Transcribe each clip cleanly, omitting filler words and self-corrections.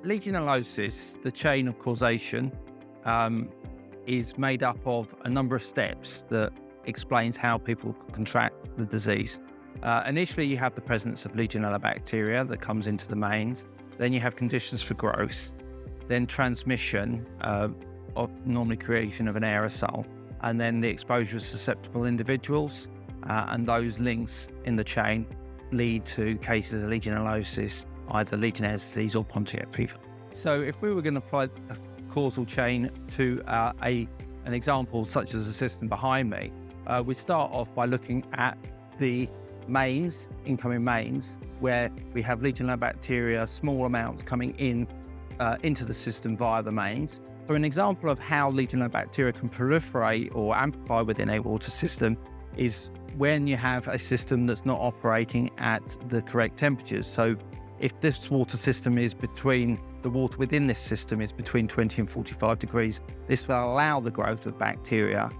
Legionellosis, the chain of causation, is made up of a number of steps that explains how people contract the disease. Initially, you have the presence of Legionella bacteria that comes into the mains. Then you have conditions for growth, then transmission of normally creation of an aerosol, and then the exposure of susceptible individuals. And those links in the chain lead to cases of Legionellosis, either Legionnaires' disease or Pontiac fever. So if we were going to apply a causal chain to an example such as the system behind me, we start off by looking at the mains, incoming mains, where we have Legionella bacteria, small amounts coming in into the system via the mains. So an example of how Legionella bacteria can proliferate or amplify within a water system is when you have a system that's not operating at the correct temperatures. So if this water system is the water within this system is between 20 and 45 degrees, this will allow the growth of bacteria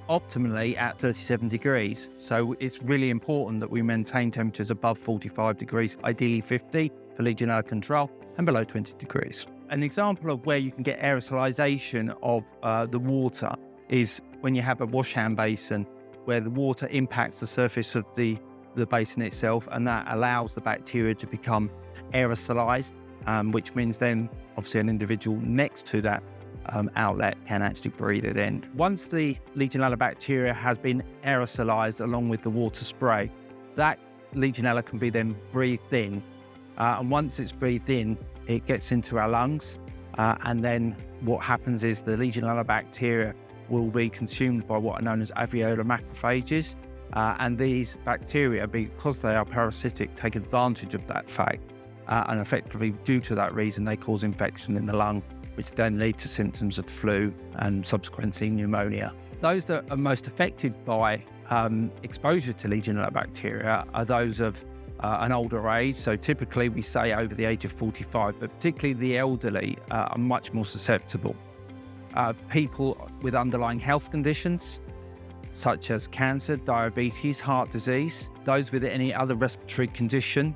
optimally at 37 degrees. So it's really important that we maintain temperatures above 45 degrees, ideally 50 for Legionella control, and below 20 degrees. An example of where you can get aerosolization of the water is when you have a washhand basin where the water impacts the surface of the basin itself, and that allows the bacteria to become aerosolized, which means then obviously an individual next to that outlet can actually breathe it in. Once the Legionella bacteria has been aerosolized along with the water spray, that Legionella can be then breathed in. And once it's breathed in, it gets into our lungs. And then what happens is the Legionella bacteria will be consumed by what are known as alveolar macrophages. And these bacteria, because they are parasitic, take advantage of that fact. And effectively, due to that reason, they cause infection in the lung, which then lead to symptoms of flu and subsequently pneumonia. Those that are most affected by exposure to Legionella bacteria are those of an older age. So typically we say over the age of 45, but particularly the elderly are much more susceptible. People with underlying health conditions, such as cancer, diabetes, heart disease, those with any other respiratory condition,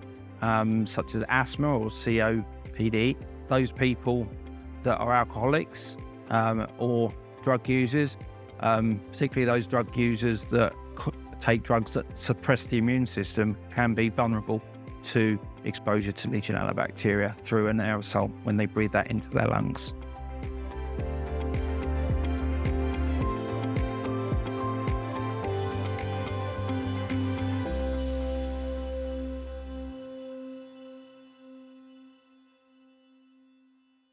such as asthma or COPD, those people that are alcoholics or drug users, particularly those drug users that take drugs that suppress the immune system, can be vulnerable to exposure to Legionella bacteria through an aerosol when they breathe that into their lungs.